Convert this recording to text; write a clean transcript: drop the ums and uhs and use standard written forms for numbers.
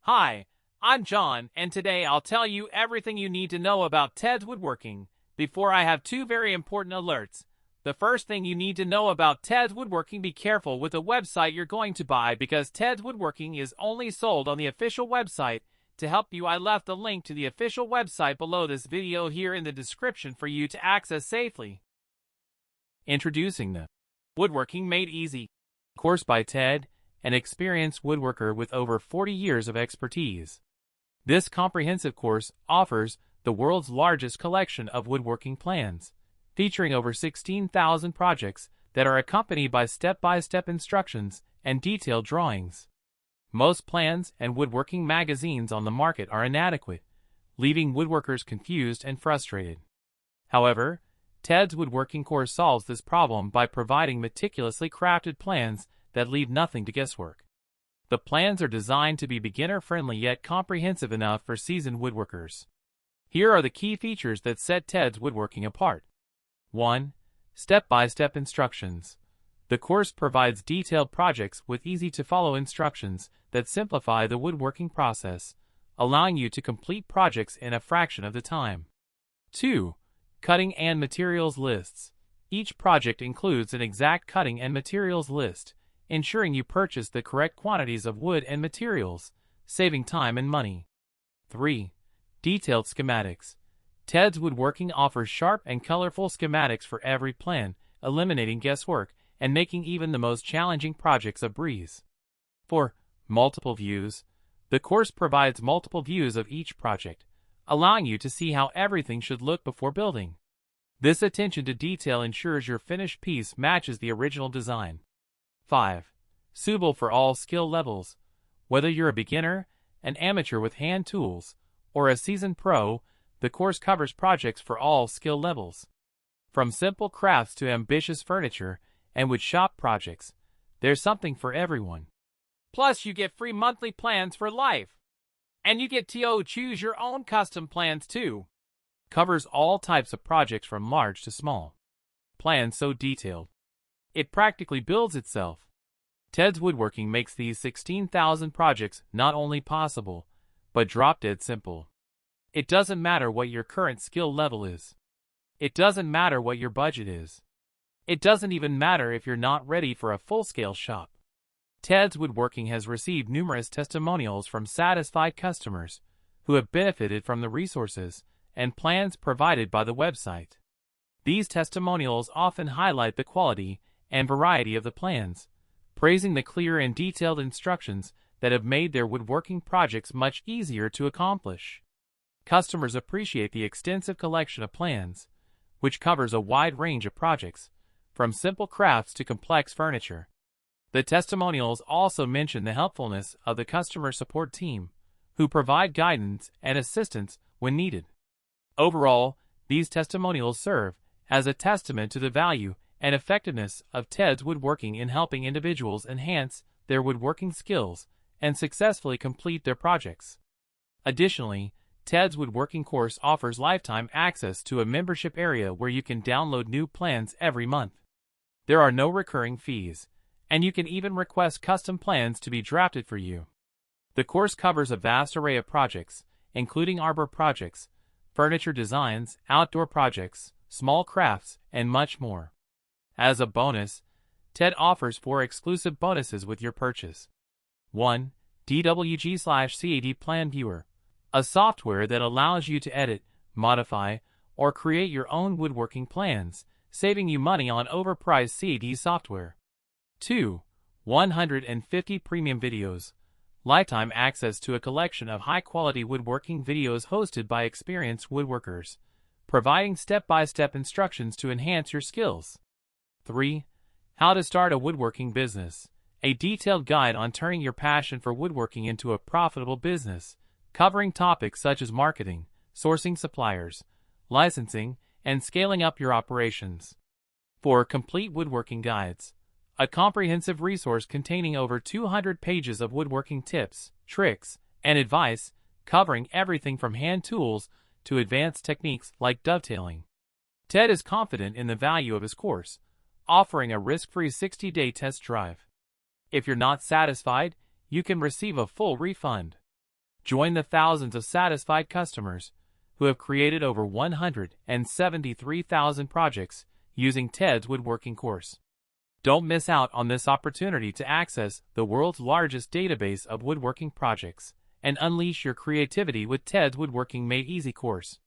Hi, I'm John, and today I'll tell you everything you need to know about Ted's Woodworking. Before I have two very important alerts. The first thing you need to know about Ted's Woodworking: be careful with the website you're going to buy, because Ted's Woodworking is only sold on the official website. To help you, I left the link to the official website below this video here in the description for you to access safely. Introducing the Woodworking Made Easy course by Ted, an experienced woodworker with over 40 years of expertise. This comprehensive course offers the world's largest collection of woodworking plans, featuring over 16,000 projects that are accompanied by step-by-step instructions and detailed drawings. Most plans and woodworking magazines on the market are inadequate, leaving woodworkers confused and frustrated. However, Ted's Woodworking course solves this problem by providing meticulously crafted plans that leave nothing to guesswork. The plans are designed to be beginner-friendly yet comprehensive enough for seasoned woodworkers. Here are the key features that set Ted's Woodworking apart. 1. Step-by-step instructions. The course provides detailed projects with easy-to-follow instructions that simplify the woodworking process, allowing you to complete projects in a fraction of the time. 2. Cutting and materials lists. Each project includes an exact cutting and materials list, ensuring you purchase the correct quantities of wood and materials, saving time and money. 3. Detailed schematics. Ted's Woodworking offers sharp and colorful schematics for every plan, eliminating guesswork and making even the most challenging projects a breeze. 4. Multiple views. The course provides multiple views of each project, allowing you to see how everything should look before building. This attention to detail ensures your finished piece matches the original design. 5. Suitable for all skill levels. Whether you're a beginner, an amateur with hand tools, or a seasoned pro, the course covers projects for all skill levels. From simple crafts to ambitious furniture and wood shop projects, there's something for everyone. Plus, you get free monthly plans for life. And you get to choose your own custom plans too. Covers all types of projects from large to small. Plans so detailed it practically builds itself. Ted's Woodworking makes these 16,000 projects not only possible, but drop-dead simple. It doesn't matter what your current skill level is. It doesn't matter what your budget is. It doesn't even matter if you're not ready for a full-scale shop. Ted's Woodworking has received numerous testimonials from satisfied customers who have benefited from the resources and plans provided by the website. These testimonials often highlight the quality and variety of the plans, praising the clear and detailed instructions that have made their woodworking projects much easier to accomplish. Customers appreciate the extensive collection of plans, which covers a wide range of projects, from simple crafts to complex furniture. The testimonials also mention the helpfulness of the customer support team, who provide guidance and assistance when needed. Overall, these testimonials serve as a testament to the value and effectiveness of Ted's Woodworking in helping individuals enhance their woodworking skills and successfully complete their projects. Additionally, Ted's Woodworking course offers lifetime access to a membership area where you can download new plans every month. There are no recurring fees, and you can even request custom plans to be drafted for you. The course covers a vast array of projects, including arbor projects, furniture designs, outdoor projects, small crafts, and much more. As a bonus, Ted offers 4 exclusive bonuses with your purchase. 1. DWG/CAD Plan Viewer, a software that allows you to edit, modify, or create your own woodworking plans, saving you money on overpriced CAD software. 2. 150 Premium Videos, lifetime access to a collection of high-quality woodworking videos hosted by experienced woodworkers, providing step-by-step instructions to enhance your skills. 3. How to Start a Woodworking Business, a detailed guide on turning your passion for woodworking into a profitable business, covering topics such as marketing, sourcing suppliers, licensing, and scaling up your operations. 4. Complete Woodworking Guides, a comprehensive resource containing over 200 pages of woodworking tips, tricks, and advice, covering everything from hand tools to advanced techniques like dovetailing. Ted is confident in the value of his course, offering a risk-free 60-day test drive. If you're not satisfied, you can receive a full refund. Join the thousands of satisfied customers who have created over 173,000 projects using Ted's woodworking course. Don't miss out on this opportunity to access the world's largest database of woodworking projects and unleash your creativity with Ted's Woodworking Made Easy course.